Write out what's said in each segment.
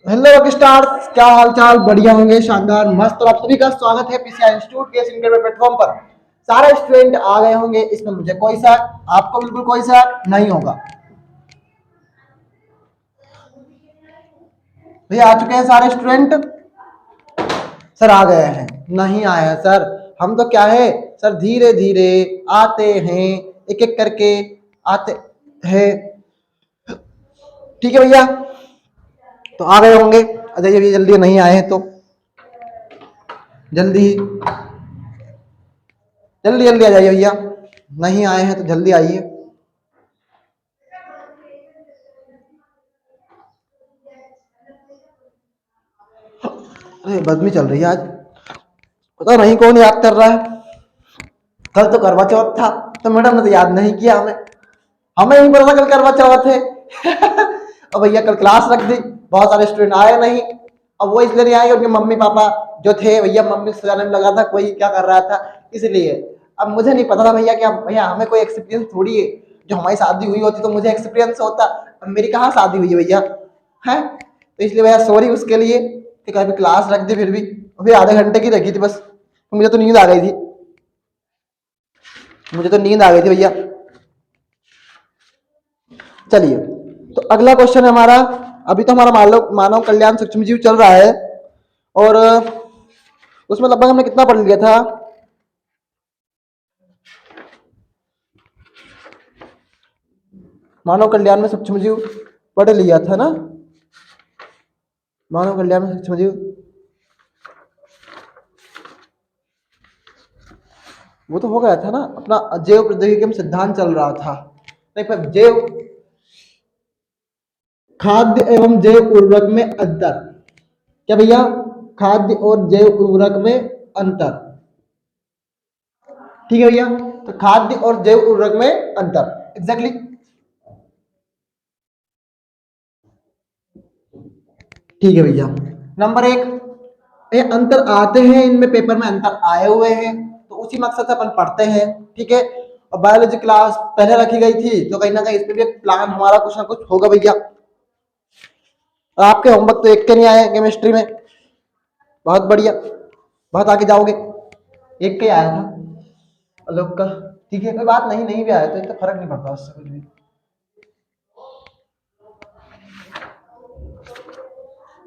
Hello rock stars, क्या हाल चाल? बढ़िया होंगे, शानदार मस्त। और आप सभी का स्वागत है पीसीआई इंस्टीट्यूट के सिंगल प्लेटफॉर्म पर। सारे स्टूडेंट आ गए होंगे, इसमें मुझे कोई शक, आपको बिल्कुल कोई शक नहीं होगा। भैया आ चुके हैं सारे स्टूडेंट? सर आ गए हैं? नहीं आए हैं सर। हम तो क्या है सर, धीरे धीरे आते हैं, एक एक करके आते हैं। ठीक है भैया, तो आ गए होंगे। अजय भैया जल्दी नहीं आए हैं तो जल्दी जल्दी जल्दी आ जाइए भैया। नहीं आए हैं तो जल्दी आइए। अरे बदमी चल रही है आज, पता नहीं कौन याद कर रहा है। कल तो करवा चौथ था तो मैडम ने तो याद नहीं किया हमें। हमें नहीं पता था कल करवा चौथ है। और भैया कल क्लास रख दी, बहुत सारे स्टूडेंट आए नहीं। अब वो इसलिए नहीं आए, उनके मम्मी पापा जो थे, भैया मम्मी से सजाने में लगा था, कोई क्या कर रहा था, इसलिए। अब मुझे नहीं पता था भैया, क्या भैया हमें कोई एक्सपीरियंस थोड़ी है। जो हमारी शादी हुई होती तो मुझे एक्सपीरियंस होता। अब मेरी कहाँ शादी हुई है भैया, है तो इसलिए भैया सॉरी उसके लिए कि कभी क्लास रख दी। फिर भी अभी आधे घंटे की रखी थी बस, तो मुझे तो नींद आ गई थी। मुझे तो नींद आ गई थी भैया। चलिए, तो अगला क्वेश्चन है हमारा। अभी तो हमारा मानव मानव कल्याण सूक्ष्म जीव चल रहा है, और उसमें लगभग हमने कितना पढ़ लिया था? मानव कल्याण में सूक्ष्म जीव पढ़ लिया था ना? मानव कल्याण में सूक्ष्म जीव वो तो हो गया था ना, अपना जैव प्रौद्योगिकी में सिद्धांत चल रहा था। नहीं पर जैव खाद्य एवं जैव उर्वरक में अंतर, क्या भैया? खाद्य और जैव उर्वरक में अंतर। ठीक है भैया, तो खाद्य और जैव उर्वरक में अंतर, एग्जैक्टली। ठीक है भैया। नंबर एक, ये अंतर आते हैं, इनमें पेपर में अंतर आए हुए हैं, तो उसी मकसद से अपन पढ़ते हैं। ठीक है, और बायोलॉजी क्लास पहले रखी गई थी तो कहीं ना कहीं इसमें भी एक प्लान हमारा कुछ ना कुछ होगा भैया। और आपके होमवर्क तो एक के नहीं आए केमिस्ट्री में, बहुत बढ़िया, बहुत आगे जाओगे। एक के आया था आलोक का। ठीक है, कोई बात नहीं, नहीं भी आया तो इतना फर्क नहीं पड़ता उससे कुछ भी।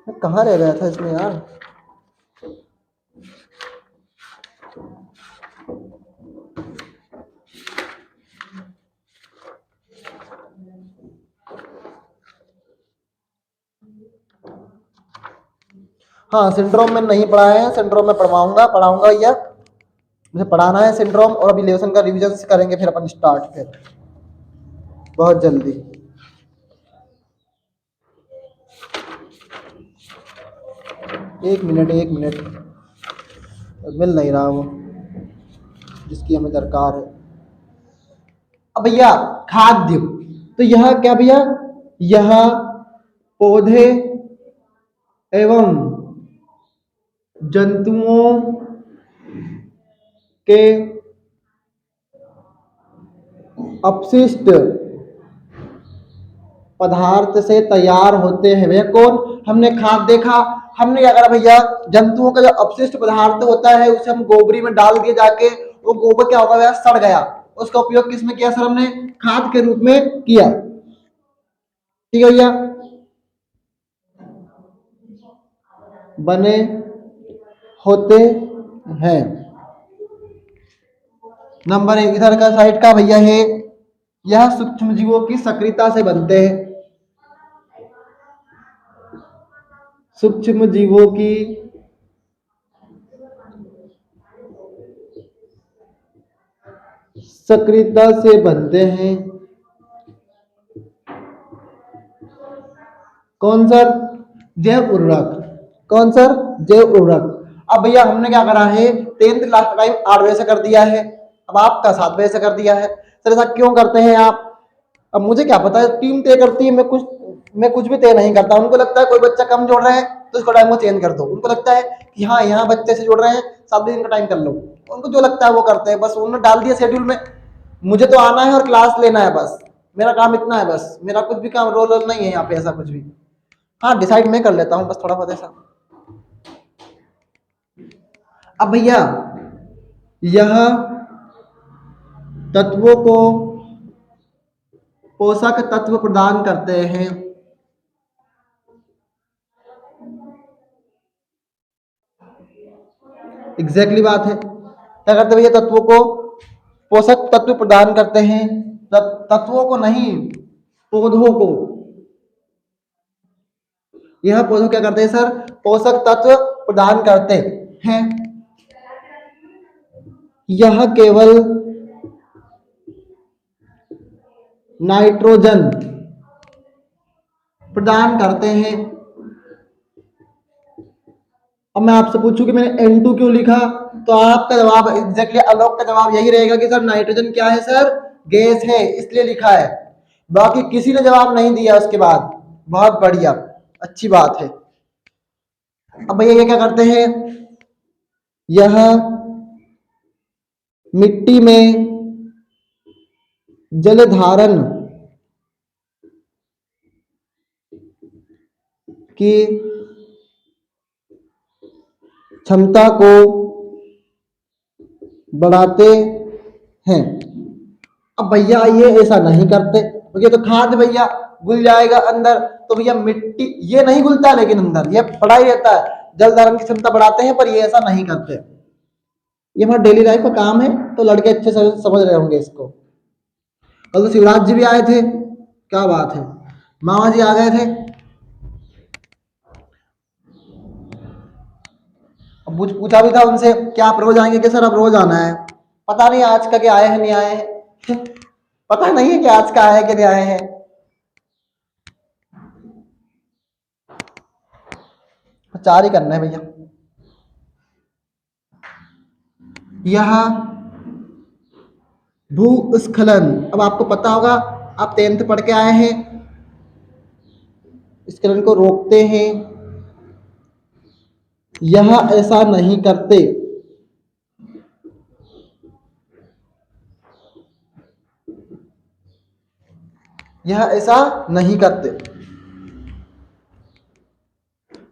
मैं कहाँ रह गया था इसमें यार? हाँ, सिंड्रोम में नहीं पढ़ाए हैं, सिंड्रोम में पढ़ाऊंगा भैया। मुझे पढ़ाना है सिंड्रोम, और अभी लेसन का रिवीजन करेंगे फिर अपन स्टार्ट, फिर बहुत जल्दी। एक मिनट, मिल नहीं रहा वो जिसकी हमें दरकार है। अब भैया खाद्य, तो यह क्या भैया? यह पौधे एवं जंतुओं के अपशिष्ट पदार्थ से तैयार होते हैं। भैया कौन? हमने खाद देखा, हमने क्या करा भैया, जंतुओं का जो अपशिष्ट पदार्थ होता है उसे हम गोबरी में डाल दिए जाके, वो गोबर क्या होगा भैया, सड़ गया। उसका उपयोग किसमें किया सर? हमने खाद के रूप में किया। ठीक है भैया, बने होते हैं। नंबर एक इधर का साइड का भैया है, यह सूक्ष्म जीवों की सक्रियता से बनते हैं। सूक्ष्म जीवों की सक्रियता से बनते हैं। कौन सर? जैव उर्वरक। कौन सर? जैव उर्वरक। अब भैया हमने क्या करा है, 10th लास्ट टाइम 8 बजे से कर दिया है, अब आपका 7 बजे से कर दिया है। सर ऐसा क्यों करते हैं आप? अब मुझे क्या पता है, टीम तय करती है, मैं कुछ भी तय नहीं करता। उनको लगता है कोई बच्चा कम जोड़ रहे हैं तो उसका टाइम को चेंज कर दो। उनको लगता है कि हाँ यहाँ बच्चे से जोड़ रहे हैं, 7 दिन का टाइम कर लो। उनको जो लगता है वो करते हैं, बस उन्होंने डाल दिया शेड्यूल में। मुझे तो आना है और क्लास लेना है, बस मेरा काम इतना है। बस मेरा कुछ भी काम रोल नहीं है यहाँ पे, ऐसा कुछ भी। हाँ डिसाइड मैं कर लेता हूँ बस थोड़ा बहुत ऐसा। अब भैया यह तत्वों को पोषक तत्व प्रदान करते हैं। एग्जैक्टली बात है। क्या करते भैया? तत्वों को पोषक तत्व प्रदान करते हैं। तत्वों को नहीं, पौधों को। यह पौधों क्या करते हैं सर? पोषक तत्व प्रदान करते हैं। यह केवल नाइट्रोजन प्रदान करते हैं। अब मैं आपसे पूछूं कि मैंने N2 क्यों लिखा, तो आपका जवाब एग्जैक्टली आलोक का जवाब यही रहेगा कि सर नाइट्रोजन क्या है सर? गैस है, इसलिए लिखा है। बाकी किसी ने जवाब नहीं दिया उसके बाद। बहुत बढ़िया, अच्छी बात है। अब भैया ये क्या करते हैं? यह मिट्टी में जल धारण की क्षमता को बढ़ाते हैं। अब भैया ये ऐसा नहीं करते, ये तो खाद भैया घुल जाएगा अंदर, तो भैया मिट्टी ये नहीं घुलता, लेकिन अंदर ये पड़ा ही रहता है। जल धारण की क्षमता बढ़ाते हैं, पर ये ऐसा नहीं करते। ये हमारा डेली लाइफ का काम है, तो लड़के अच्छे से समझ रहे होंगे इसको। कल तो शिवराज जी भी आए थे, क्या बात है, मामा जी आ गए थे। अब पूछा भी था उनसे क्या आप रोज आएंगे? कि सर अब रोज आना है। पता नहीं आज का क्या आए हैं नहीं आए हैं पता नहीं है कि आज का आए हैं कि नहीं आए हैं। प्रचार ही करना है भैया। यह भूस्खलन, अब आपको पता होगा, आप 10th पढ़ के आए हैं, स्खलन को रोकते हैं। यह ऐसा नहीं करते। यह ऐसा नहीं करते।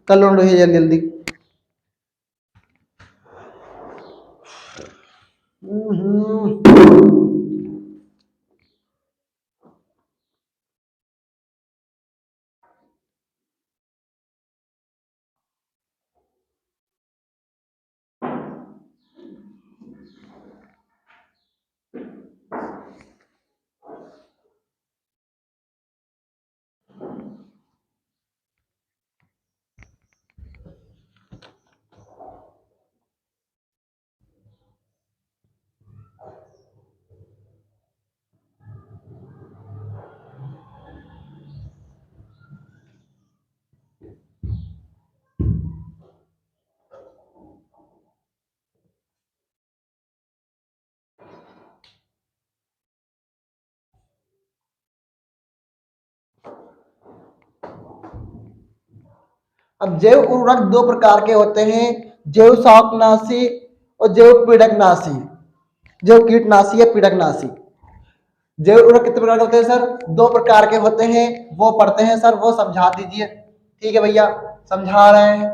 कर लो जल्दी जल्दी। अब जैव उर्वरक दो प्रकार के होते हैं, जैव शाकनाशी और जैव पीड़कनाशी। जैव कीटनाशी या पीड़कनाशी। जैव उर्वरक कितने प्रकार के होते हैं सर? दो प्रकार के होते हैं। वो पढ़ते हैं सर, वो समझा दीजिए। ठीक है भैया, समझा रहे हैं।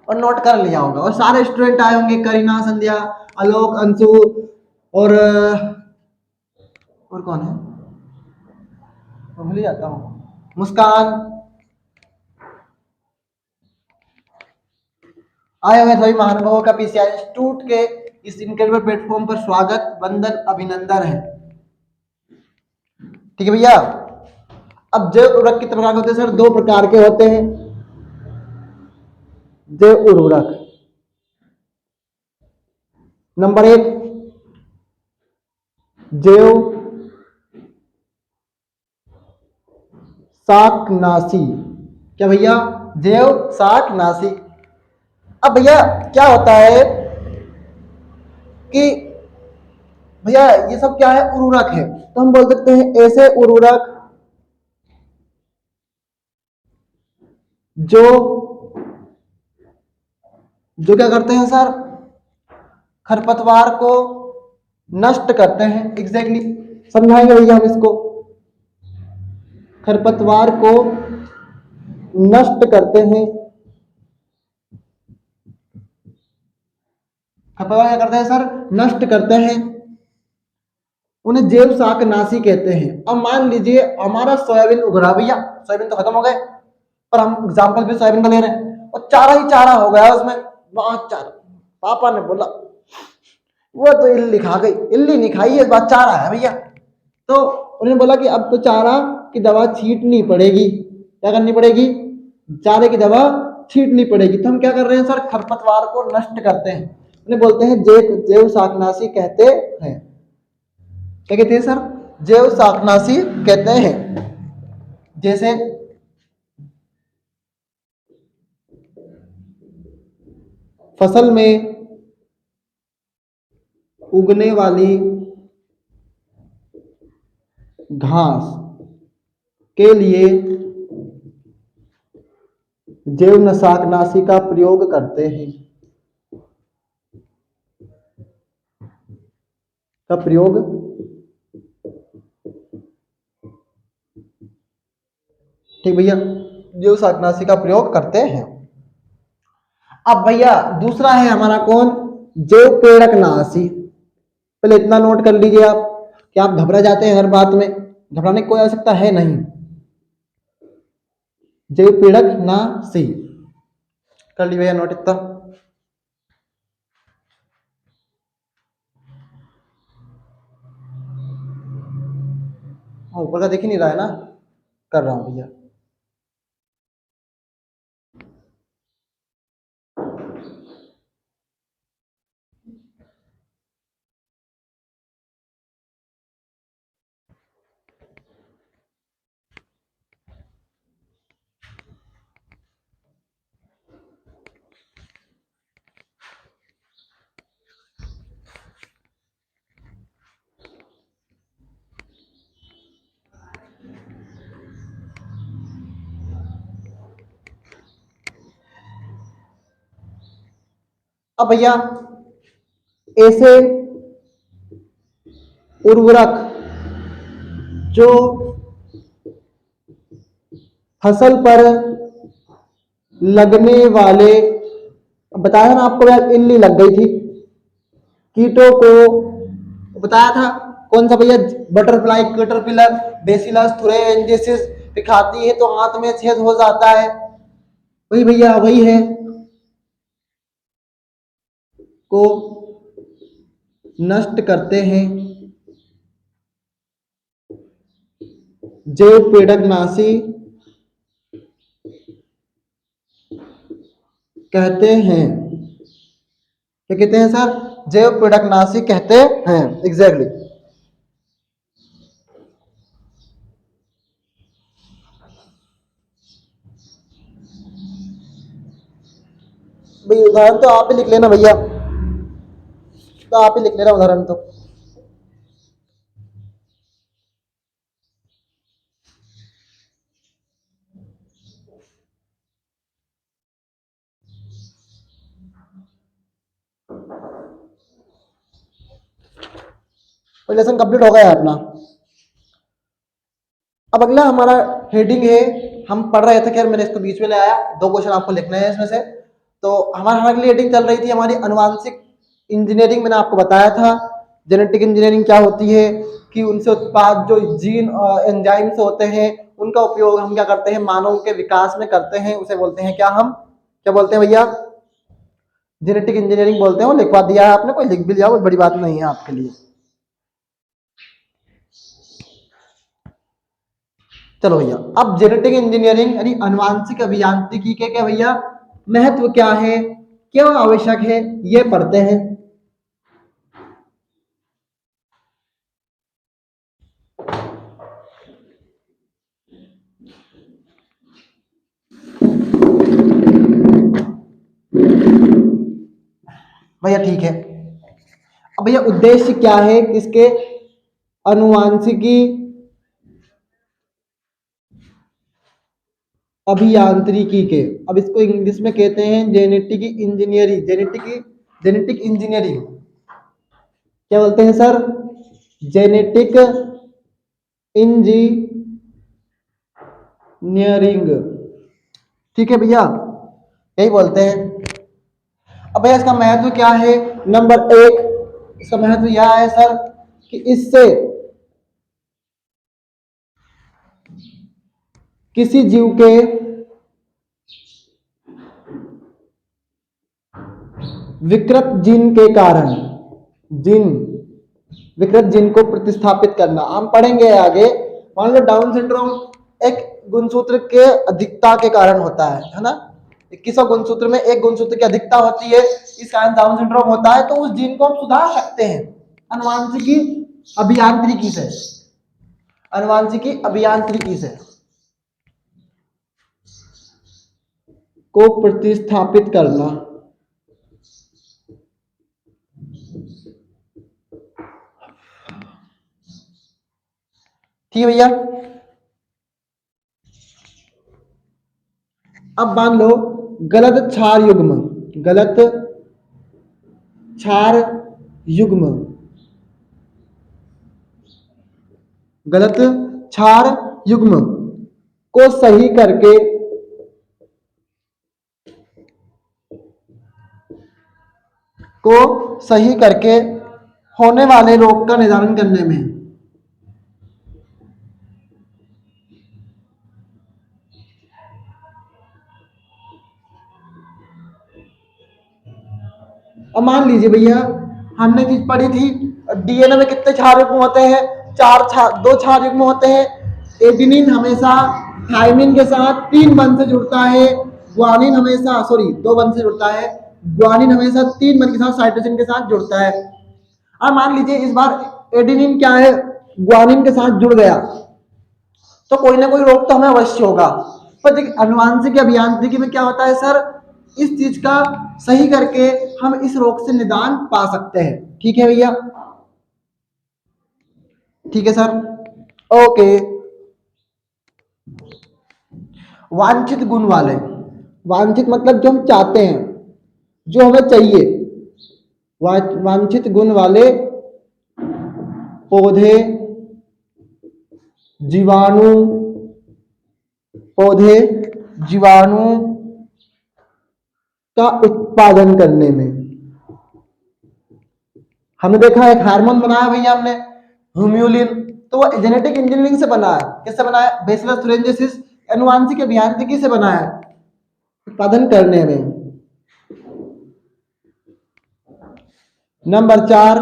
और नोट कर लिया होगा, और सारे स्टूडेंट आए होंगे, करीना, संध्या, आलोक, अंशु और कौन है, भूल ही जाता हूँ, मुस्कान, आए हुए सभी महानुभावों का पीसीआई इंस्टीट्यूट के इस इनक्रेडिबल प्लेटफॉर्म पर स्वागत, वंदन, अभिनंदन है। ठीक है भैया। अब जैव उर्वरक कितने प्रकार के होते हैं सर? दो प्रकार के होते हैं जैव उर्वरक। नंबर 1 जैव शाकनाशी। क्या भैया? जैव शाकनाशी। अब भैया क्या होता है कि भैया ये सब क्या है? उर्वरक है, तो हम बोल सकते हैं ऐसे उर्वरक जो जो क्या करते हैं सर? खरपतवार को नष्ट करते हैं। एग्जैक्टली समझाएंगे भैया हम इसको। खरपतवार को नष्ट करते हैं। खरपतवार क्या करते हैं सर? नष्ट करते हैं। उन्हें जैव शाकनाशी कहते हैं। अब मान लीजिए हमारा सोयाबीन उग रहा भैया, सोयाबीन तो खत्म हो गए, पर हम एग्जाम्पल भी सोयाबीन का ले रहे हैं, और चारा ही चारा हो गया उसमें, बहुत चारा। पापा ने बोला वो तो इल्ली खा गई, इल्ली नहीं खाई, इस बात चारा है भैया। तो उन्होंने बोला कि अब तो चारा की दवा छीटनी पड़ेगी। क्या करनी पड़ेगी? चारे की दवा छीटनी पड़ेगी। तो हम क्या कर रहे हैं सर? खरपतवार को नष्ट करते हैं। उन्हें बोलते हैं जैव शाकनाशी कहते हैं। क्या कहते हैं सर? जैव शाकनाशी कहते हैं। जैसे फसल में उगने वाली घास के लिए जैव शाकनाशी का प्रयोग करते हैं। का प्रयोग ठीक भैया, जैव शाकनाशी का प्रयोग करते हैं। अब भैया दूसरा है हमारा कौन? जैव प्रेरकनाशी। पहले इतना नोट कर लीजिए आप कि आप घबरा जाते हैं हर बात में, घबराने की कोई आवश्यकता है नहीं। जैव प्रेरकनाशी कर ली भैया नोट इतना। ऊपर का दिख ही नहीं रहा है ना, कर रहा हूं भैया। अब भैया ऐसे उर्वरक जो फसल पर लगने वाले, बताया ना आपको यार, इल्ली लग गई थी, कीटों को बताया था। कौन सा भैया? बटरफ्लाई, कैटरपिलर, बेसिलस थुरेंजेसिस दिखाती है तो हाथ में छेद हो जाता है। वही भैया वही है, को नष्ट करते हैं जैव प्रेरकनाशी कहते हैं। क्या कहते हैं सर? जैव प्रेरकनाशी कहते हैं। एग्जैक्टली। भाई उदाहरण तो आप ही लिख लेना भैया, तो आप ही लिख लेना उदाहरण तो। लेसन कंप्लीट हो गया है अपना। अब अगला हमारा हेडिंग है, हम पढ़ रहे थे, खैर मैंने इसको बीच में ले आया, 2 क्वेश्चन आपको लिखने हैं इसमें से। तो हमारा अगली हेडिंग चल रही थी हमारी अनुवांशिक इंजीनियरिंग। मैंने आपको बताया था जेनेटिक इंजीनियरिंग क्या होती है, कि उनसे उत्पाद जो जीन एंजाइम्स होते हैं उनका उपयोग हम क्या करते हैं? मानव के विकास में करते हैं। उसे बोलते हैं क्या? हम क्या बोलते हैं भैया? जेनेटिक इंजीनियरिंग बोलते हैं। वो लिखवा दिया है आपने, कोई लिख भी लिया, वो बड़ी बात नहीं है आपके लिए। चलो भैया, अब जेनेटिक इंजीनियरिंग यानी अनुवांशिक अभियांत्रिकी के क्या भैया महत्व क्या है, क्यों आवश्यक है, ये पढ़ते हैं। भैया ठीक है। अब भैया उद्देश्य क्या है किसके? अनुवांशिकी अभियांत्रिकी के। अब इसको इंग्लिश में कहते हैं जेनेटिक इंजीनियरिंग। जेनेटिक इंजीनियरिंग क्या बोलते हैं सर? Genetic engineering. ठीक है भैया, यही बोलते हैं। अब भैया इसका महत्व क्या है? नंबर एक, इसका महत्व यह है सर कि इससे किसी जीव के विकृत जीन के कारण, जीन, विकृत जीन को प्रतिस्थापित करना। हम पढ़ेंगे आगे। मान लो डाउन सिंड्रोम एक गुणसूत्र के अधिकता के कारण होता है ना? 21 गुणसूत्र में एक गुणसूत्र की अधिकता होती है, इस कारण डाउन सिंड्रोम होता है। तो उस जीन को हम सुधार सकते हैं आनुवांशिकी अभियांत्रिकी से, आनुवांशिकी अभियांत्रिकी से को प्रतिस्थापित करना। ठीक है भैया। अब मान लो गलत क्षार युग्म, गलत क्षार युग्म, गलत क्षार युग्म को सही करके होने वाले रोग का निदान करने में। अब मान लीजिए भैया, हमने चीज पढ़ी थी डीएनए में कितने क्षार युग्म होते हैं? दो क्षार युग्म होते हैं। एडेनिन हमेशा थाइमिन के साथ 3 बंध से जुड़ता है, ग्वानिन हमेशा, सॉरी, 2 बंध से जुड़ता है, ग्वानिन हमेशा 3 बंध के साथ साइटोसिन के साथ जुड़ता है। अब मान लीजिए इस बार एडेनिन क्या है, ग्वानिन के साथ जुड़ गया, तो कोई ना कोई रोग तो हमें अवश्य होगा। पर देखिए आनुवांशिक अभियांत्रिकी में क्या होता है सर, इस चीज का सही करके हम इस रोग से निदान पा सकते हैं। ठीक है भैया, ठीक है सर, ओके। वांछित गुण वाले, वांछित मतलब जो हम चाहते हैं, जो हमें चाहिए, वांछित गुण वाले पौधे, जीवाणु, पौधे जीवाणु का उत्पादन करने में। हमने देखा एक हार्मोन बनाया भैया हमने, ह्यूम्यूलिन, तो वो जेनेटिक इंजीनियरिंग से बना है। किससे बना है? बेसिलस थुरिनजेंसिस, आनुवांशिक अभियांत्रिकी से बना है, उत्पादन करने में। नंबर 4,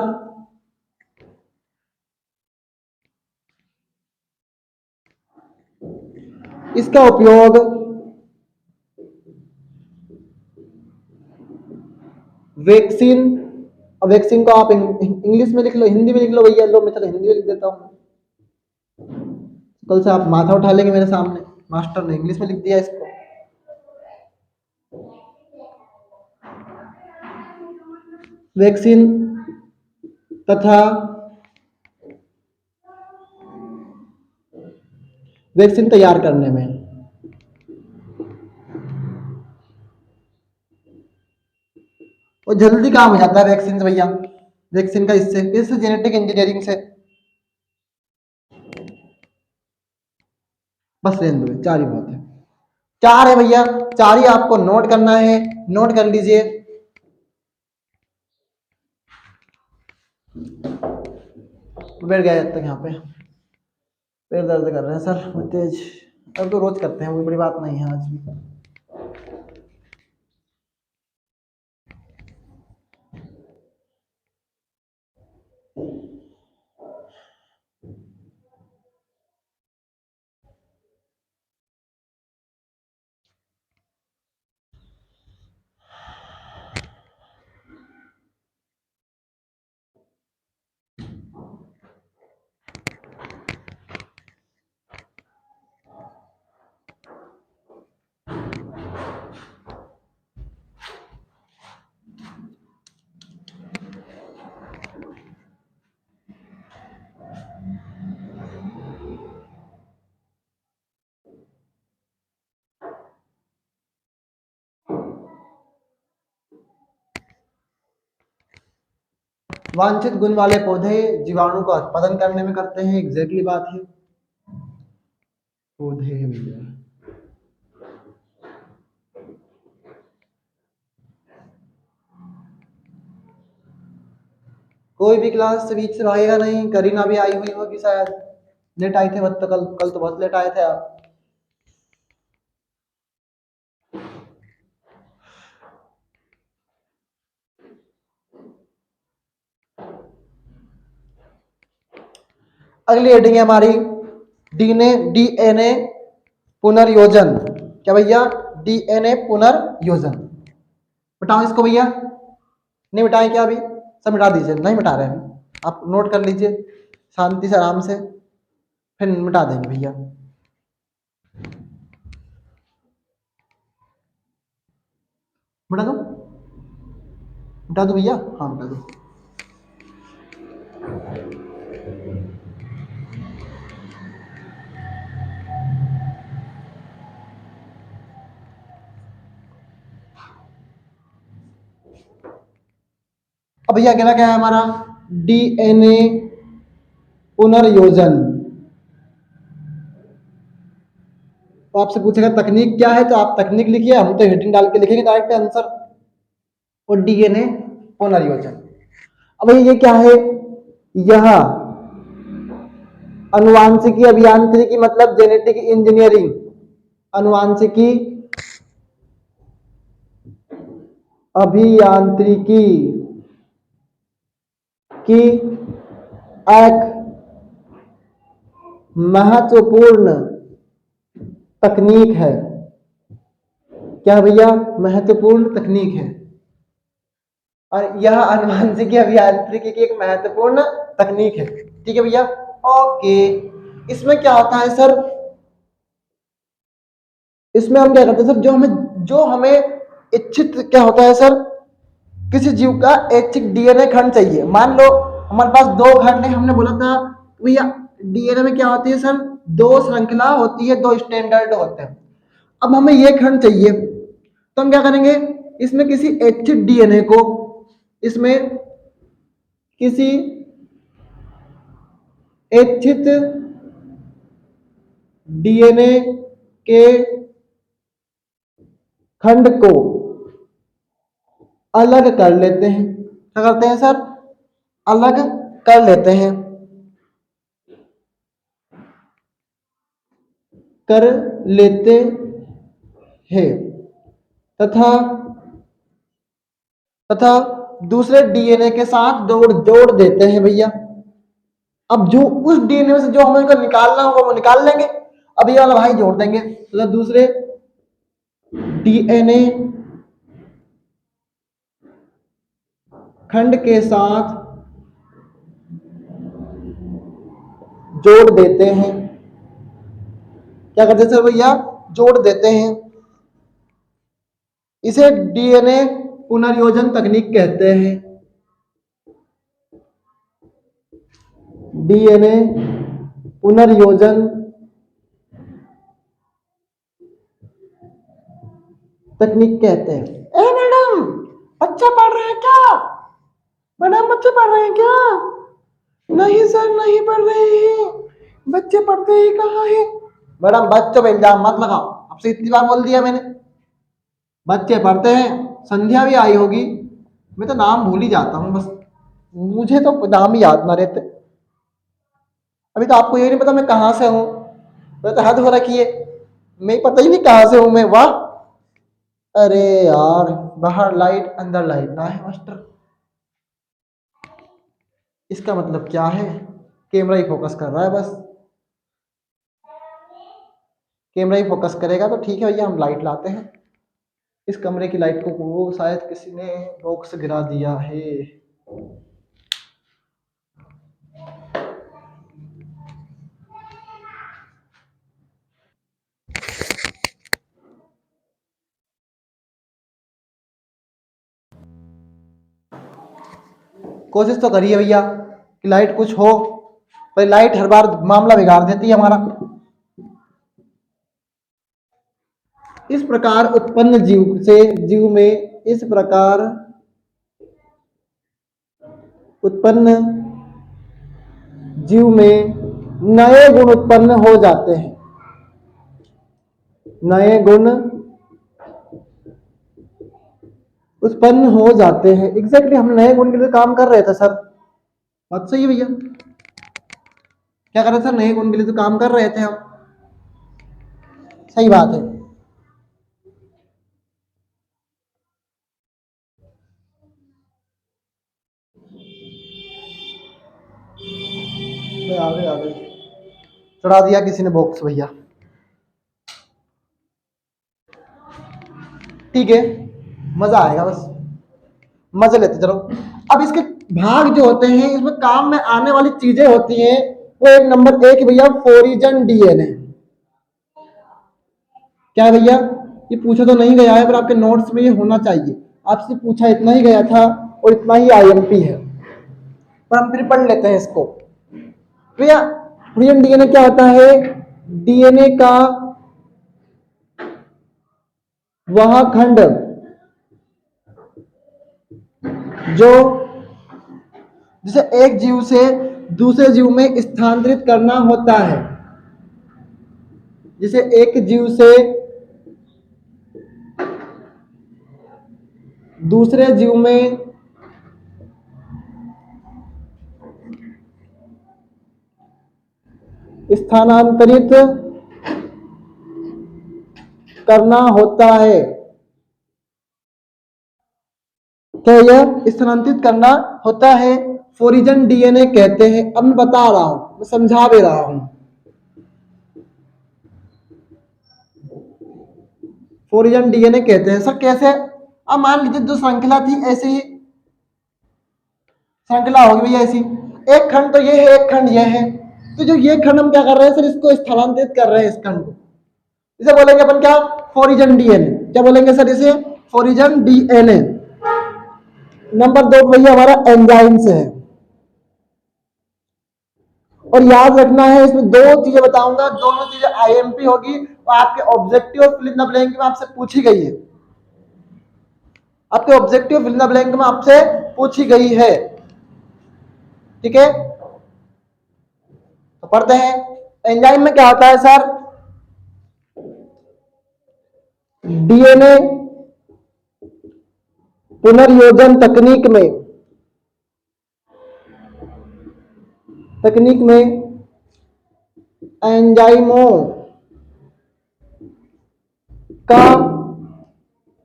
इसका उपयोग वैक्सीन, वैक्सीन को आप इंग्लिश में लिख लो, हिंदी में लिख लो भैया, लो मैं चलो हिंदी में लिख देता हूँ। कल से आप माथा उठा लेंगे मेरे सामने, मास्टर ने इंग्लिश में लिख दिया इसको। वैक्सीन तथा वैक्सीन तैयार करने में। और जल्दी काम हो जाता है वैक्सीन से भैया, वैक्सीन का इससे जेनेटिक इंजीनियरिंग से। बस रहने दो, 4 ही बहुत है, 4 है भैया, 4 ही आपको नोट करना है, नोट कर लीजिए। बैठ गया जब तक यहाँ पे, पैर दर्द कर रहे हैं सर तेज। अब तो रोज करते हैं, कोई बड़ी बात नहीं है आज भी। वांछित गुण वाले पौधे जीवाणु का उत्पादन करने में करते हैं, एग्जैक्टली बात है। पौधे हैं भैया। कोई भी क्लास से बीच से भागेगा नहीं। करीना भी आई हुई होगी शायद। लेट आए थे बस, तो कल कल तो बहुत लेट आए थे आप। अगली हेडिंग है हमारी डीएनए पुनर्योजन। क्या भैया? डीएनए पुनर्योजन। मिटाओ इसको भैया। नहीं मिटाएं क्या? अभी सब मिटा दीजिए। नहीं मिटा रहे हैं, आप नोट कर लीजिए शांति से आराम से, फिर मिटा देंगे भैया। मिटा दो, मिटा दो भैया। हाँ मिटा दो। अब भैया अगला क्या है हमारा? डीएनए पुनर्योजन। तो आपसे पूछेगा तकनीक क्या है, तो आप तकनीक लिखिए, हम तो हेडिंग डाल के लिखेंगे डायरेक्ट आंसर। और डीएनए पुनर्योजन, अब ये क्या है? यह अनुवांशिकी अभियांत्रिकी मतलब जेनेटिक इंजीनियरिंग, अनुवांशिकी अभियांत्रिकी की एक महत्वपूर्ण तकनीक है। क्या भैया? महत्वपूर्ण तकनीक है। और यह अनुवांशिकी अभियांत्रिकी की एक महत्वपूर्ण तकनीक है। ठीक है भैया, ओके। इसमें क्या होता है सर? इसमें हम क्या करते हैं सर, जो हमें इच्छित क्या होता है सर, किसी जीव का ऐच्छिक डीएनए खंड चाहिए। मान लो हमारे पास दो खंड है, हमने बोला था भैया डीएनए में क्या होती है सर, दो श्रृंखला होती है, दो स्टैंडर्ड होते हैं। अब हमें ये खंड चाहिए, तो हम क्या करेंगे, इसमें किसी ऐच्छिक डीएनए को, इसमें किसी ऐच्छित डीएनए के खंड को अलग कर लेते हैं। क्या करते हैं सर? अलग कर लेते हैं, कर लेते हैं तथा तथा दूसरे डीएनए के साथ जोड़ जोड़ देते हैं भैया। अब जो उस डीएनए से जो हमें को निकालना होगा वो निकाल लेंगे। अब ये वाला भाई जोड़ देंगे, तो दूसरे डीएनए खंड के साथ जोड़ देते हैं। क्या करते हैं सर भैया? जोड़ देते हैं। इसे डीएनए पुनर्योजन तकनीक कहते हैं। डीएनए पुनर्योजन तकनीक कहते हैं। ए मैडम, बच्चे पढ़ रहे हैं क्या? मैडम बच्चे पढ़ रहे हैं क्या? नहीं सर नहीं पढ़ रहे हैं, बच्चे पढ़ते ही कहाँ है। मैडम बच्चों पे इल्जाम मत लगाओ, आपसे इतनी बार बोल दिया मैंने। बच्चे पढ़ते हैं, संध्या भी आई होगी। मैं तो नाम भूल ही जाता हूँ बस, मुझे तो नाम ही याद ना रहते। अभी तो आपको ये नहीं पता मैं कहाँ से हूँ, मैं तो हद हो रखी है, मैं पता ही नहीं कहाँ से हूँ मैं। वाह, अरे यार, बाहर लाइट अंदर लाइट ना है मास्टर। इसका मतलब क्या है? कैमरा ही फोकस कर रहा है बस। कैमरा ही फोकस करेगा तो ठीक है भैया, हम लाइट लाते हैं। इस कमरे की लाइट को वो शायद किसी ने बॉक्स गिरा दिया है। कोशिश तो करिए भैया कि लाइट कुछ हो, पर लाइट हर बार मामला बिगाड़ देती है हमारा। इस प्रकार उत्पन्न जीव में इस प्रकार उत्पन्न जीव में नए गुण उत्पन्न हो जाते हैं। नए गुण उत्पन्न हो जाते हैं। एग्जैक्टली हम नए गुण के लिए काम कर रहे थे सर। बात सही है भैया, क्या कर रहे थे सर, नए गुण के लिए तो काम कर रहे थे हम। सही बात है। आ गए चढ़ा दिया किसी ने बॉक्स भैया। ठीक है, मजा आएगा, बस मजे लेते चलो। अब इसके भाग जो होते हैं, इसमें काम में आने वाली चीजें होती हैं, वो एक नंबर एक भैया फोरिजन डीएनए। क्या है भैया, ये पूछा तो नहीं गया है पर आपके नोट्स में ये होना चाहिए। आपसे पूछा इतना ही गया था और इतना ही आईएमपी है, पर हम फिर पढ़ लेते हैं इसको। भैया फोरिजन डीएनए क्या होता है, डीएनए का वह खंड जो जिसे एक जीव से दूसरे जीव में स्थानांतरित करना होता है, जिसे एक जीव से दूसरे जीव में स्थानांतरित करना होता है, तो यह स्थानांतरित करना होता है, फोरिजन डीएनए कहते हैं। अब मैं बता रहा हूं, मैं समझा भी रहा हूं। फोरिजन डीएनए कहते हैं सर कैसे, अब मान लीजिए जो श्रृंखला थी ऐसे ही श्रृंखला होगी भैया ऐसी, एक खंड तो ये है, एक खंड ये है, तो जो ये खंड हम क्या कर रहे हैं सर, इसको स्थानांतरित कर रहे हैं, इस खंड को, इसे बोलेंगे अपन क्या, फोरिजन डीएनए। क्या बोलेंगे सर इसे, फोरिजन डीएनए। नंबर दो भैया हमारा एंजाइम से है, और याद रखना है इसमें दो चीजें बताऊंगा, दोनों चीजें आईएमपी होगी और आपके objective fill in the blank में आपसे पूछी गई है, आपके objective fill in the blank में आपसे पूछी गई है। ठीक है, तो पढ़ते हैं। एंजाइम में क्या होता है सर, डीएनए पुनर्योजन तकनीक में एंजाइमों का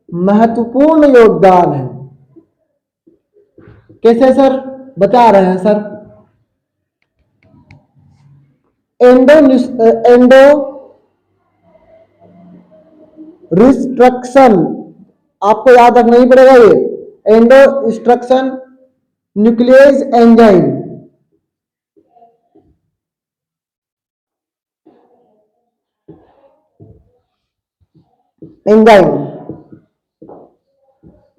महत्वपूर्ण योगदान है। कैसे सर, बता रहे हैं सर। एंडो रिस्ट्रक्शन आपको याद रखना ही पड़ेगा, ये endo restriction nucleus enzyme, enzyme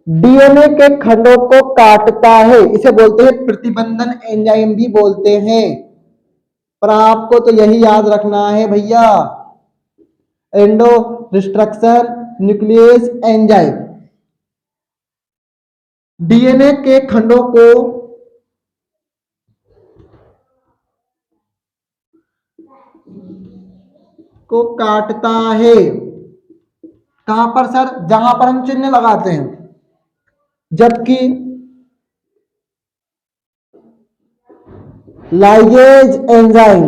DNA के खंडों को काटता है, इसे बोलते हैं प्रतिबंधन एंजाइम भी बोलते हैं। पर आपको तो यही याद रखना है भैया, endo restriction nucleus enzyme DNA के खंडों को काटता है। कहां पर सर, जहां पर हम चिन्ह लगाते हैं, जबकि लाइगेज एंजाइम,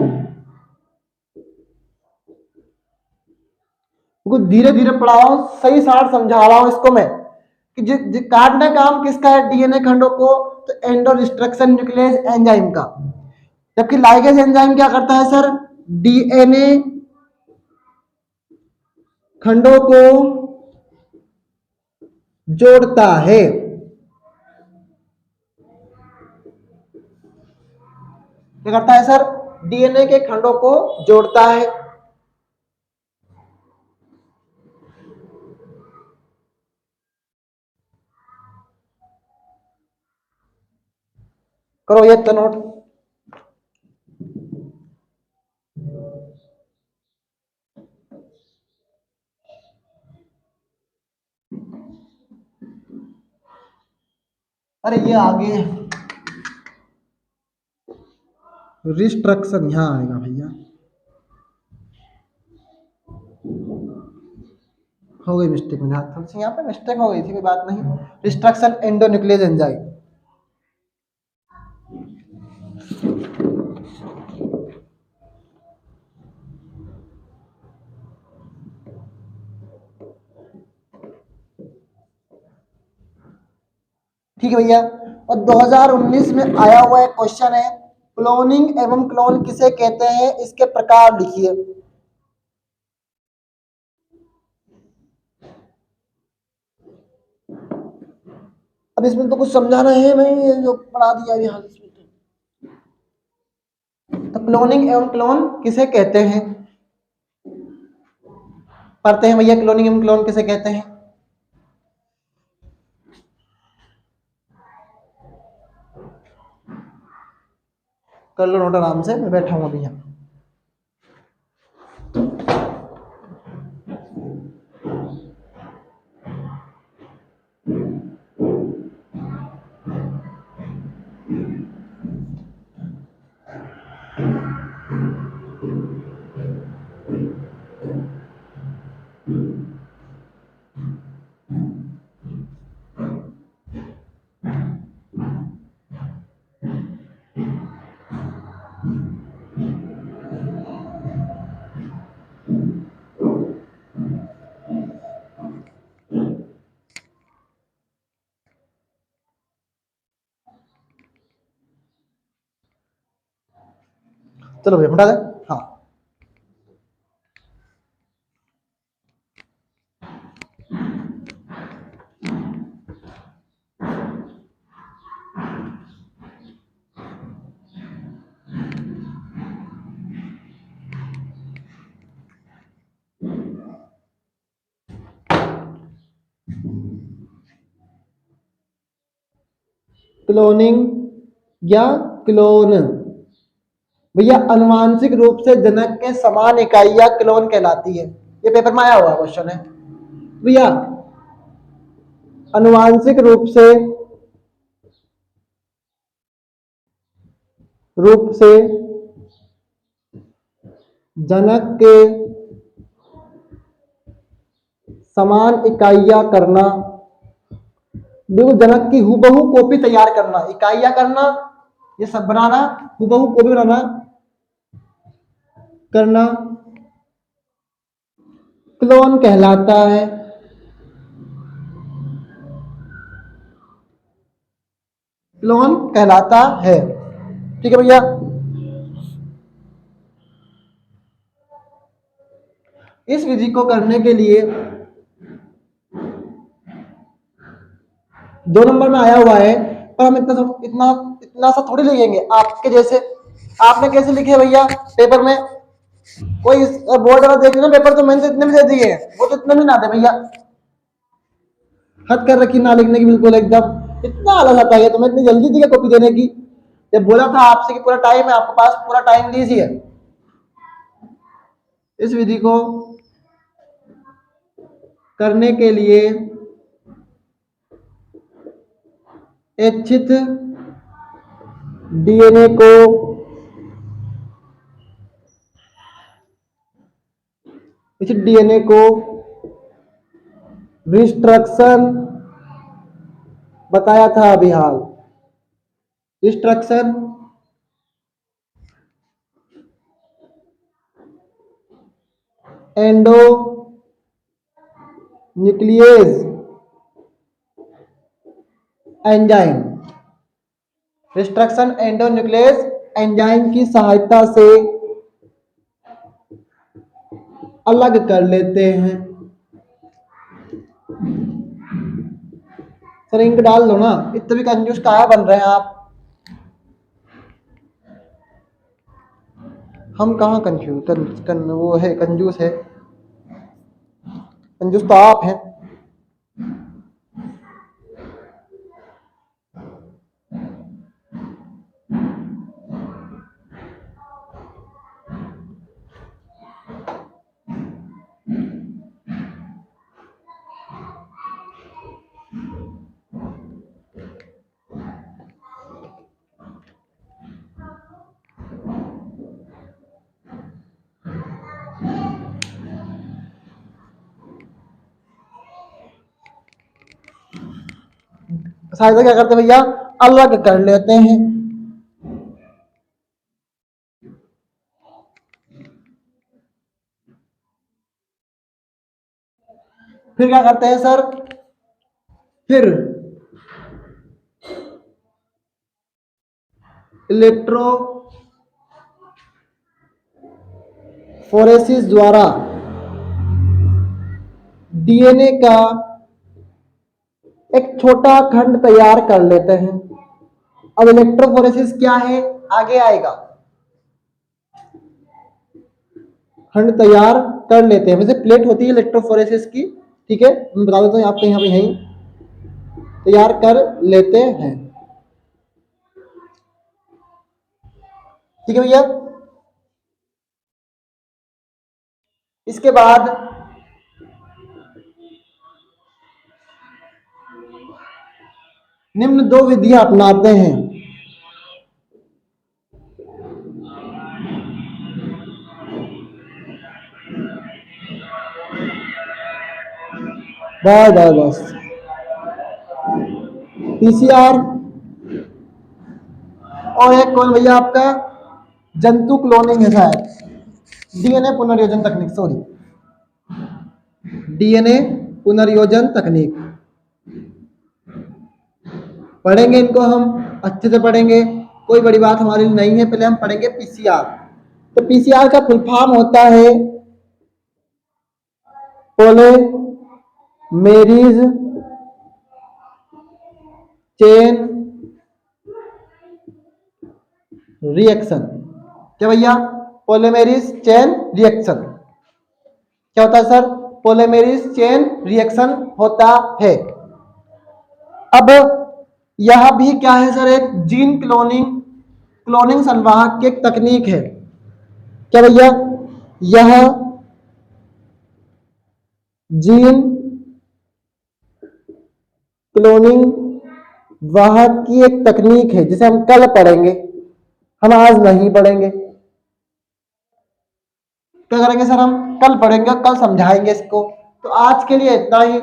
धीरे धीरे पढ़ा रहा हूं, सही साठ समझा रहा हूं इसको मैं, कि काटने का काम किसका है, डीएनए खंडों को, तो एंडो रिस्ट्रक्शन न्यूक्लियस एंजाइम का। जबकि लाइगेज एंजाइम क्या करता है सर, डीएनए खंडों को जोड़ता है। क्या करता है सर, डीएनए के खंडों को जोड़ता है। करो ये तो नोट। अरे ये आगे रिस्ट्रक्शन यहां आएगा भैया, हो गई मिस्टेक मेरे हाथ, थोड़ी सी यहाँ पे मिस्टेक हो गई थी, कोई बात नहीं। Destruction endonuclease enzyme. ठीक है भैया। और 2019 में आया हुआ एक क्वेश्चन है, क्लोनिंग एवं क्लोन किसे कहते हैं, इसके प्रकार लिखिए। अब इसमें तो कुछ समझाना है नहीं, ये जो पढ़ा दिया अभी हाल इसमें। तो क्लोनिंग एवं क्लोन किसे कहते हैं, पढ़ते हैं भैया, क्लोनिंग एवं क्लोन किसे कहते हैं। कर लो नोट आराम से, मैं बैठा हूँ अभी यहाँ। चलो भैया हटा दे। हाँ, क्लोनिंग या क्लोन भैया अनुवांशिक रूप से जनक के समान इकाइयां क्लोन कहलाती है। ये पेपर में आया हुआ क्वेश्चन है भैया। अनुवांशिक रूप से जनक के समान इकाइयां करना, बिल्कुल जनक की हूबहू कॉपी तैयार करना, इकाइयां करना, ये सब बनाना, हूबहू कॉपी बनाना करना क्लोन कहलाता है। क्लोन कहलाता है। ठीक है भैया। इस विधि को करने के लिए 2 नंबर में आया हुआ है, पर हम इतना इतना इतना सा थोड़ी लिखेंगे आपके जैसे। आपने कैसे लिखे भैया पेपर में, कोई बोर्ड वाला देख लेना पेपर, तो मैंने तो इतने भी दे दिए, वो तो इतने भी ना दे भैया। हद कर रखी ना लिखने की, बिल्कुल एकदम इतना आलस आता है। तुम्हें इतनी जल्दी थी कॉपी देने की, जब बोला था आपसे कि पूरा टाइम है आपके पास, पूरा टाइम लीजिए। इस विधि को करने के लिए इच्छित डीएनए को रिस्ट्रक्शन बताया था अभी हाल। Restriction endonuclease enzyme, restriction endonuclease enzyme की सहायता से अलग कर लेते हैं। सर इंक डाल दो ना, इतने भी कंजूस कहाँ बन रहे हैं आप। हम कहाँ वो है कंजूस है, कंजूस तो आप हैं। सहायता क्या करते हैं भैया, अलग कर लेते हैं। फिर क्या करते हैं सर, फिर इलेक्ट्रोफोरेसिस द्वारा डीएनए का एक छोटा खंड तैयार कर लेते हैं। अब इलेक्ट्रोफोरेसिस क्या है आगे आएगा, खंड तैयार कर लेते हैं, वैसे प्लेट होती है इलेक्ट्रोफोरेसिस की, ठीक है, मैं बता देता हूँ आपको यहाँ पे, यहीं तैयार कर लेते हैं, ठीक है भैया। इसके बाद निम्न दो विधियां अपनाते हैं। बस बस बस, पीसीआर और एक कौन भैया आपका जंतु क्लोनिंग है शायद, डीएनए पुनर्योजन तकनीक, सॉरी, डीएनए पुनर्योजन तकनीक। पढ़ेंगे इनको हम अच्छे से पढ़ेंगे, कोई बड़ी बात हमारे लिए नहीं है। पहले हम पढ़ेंगे पीसीआर। तो पीसीआर का फुल फॉर्म होता है पोलिमेरीज चेन रिएक्शन। क्या भैया, पोलिमेरीज चेन रिएक्शन क्या होता है सर, पोलिमेरीज चेन रिएक्शन होता है। अब यह भी क्या है सर, एक जीन क्लोनिंग संवाहक की एक तकनीक है। क्या भैया, यह जीन क्लोनिंग वाहक की एक तकनीक है जिसे हम कल पढ़ेंगे, हम आज नहीं पढ़ेंगे। क्या करेंगे सर, हम कल पढ़ेंगे, कल समझाएंगे इसको। तो आज के लिए इतना ही,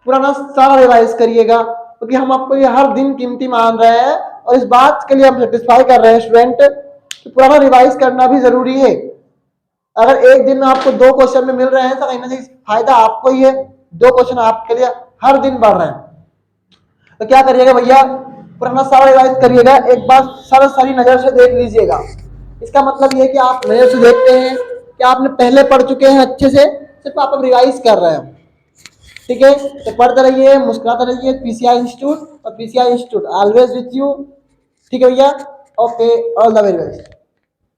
पुराना सारा रिवाइज करिएगा, क्योंकि हम आपको ये हर दिन कीमती मान रहे हैं और इस बात के लिए हम सेटिस्फाई कर रहे हैं स्टूडेंट कि पुराना रिवाइज करना भी जरूरी है। अगर एक दिन में आपको 2 क्वेश्चन में मिल रहे हैं तो कहीं ना कहीं फायदा आपको ही है, 2 क्वेश्चन आपके लिए हर दिन बढ़ रहे हैं। तो क्या करिएगा भैया, पुराना सारा रिवाइज करिएगा, एक बार सरसरी नजर से देख लीजिएगा। इसका मतलब ये कि आप नजर से देखते हैं कि आपने पहले पढ़ चुके हैं अच्छे से, सिर्फ आप अब रिवाइज कर रहे हैं, ठीक है। तो पढ़ते रहिए, मुस्कुराते रहिए। पीसीआर इंस्टीट्यूट और PCR institute always with you, ठीक है भैया। Okay, all the very best.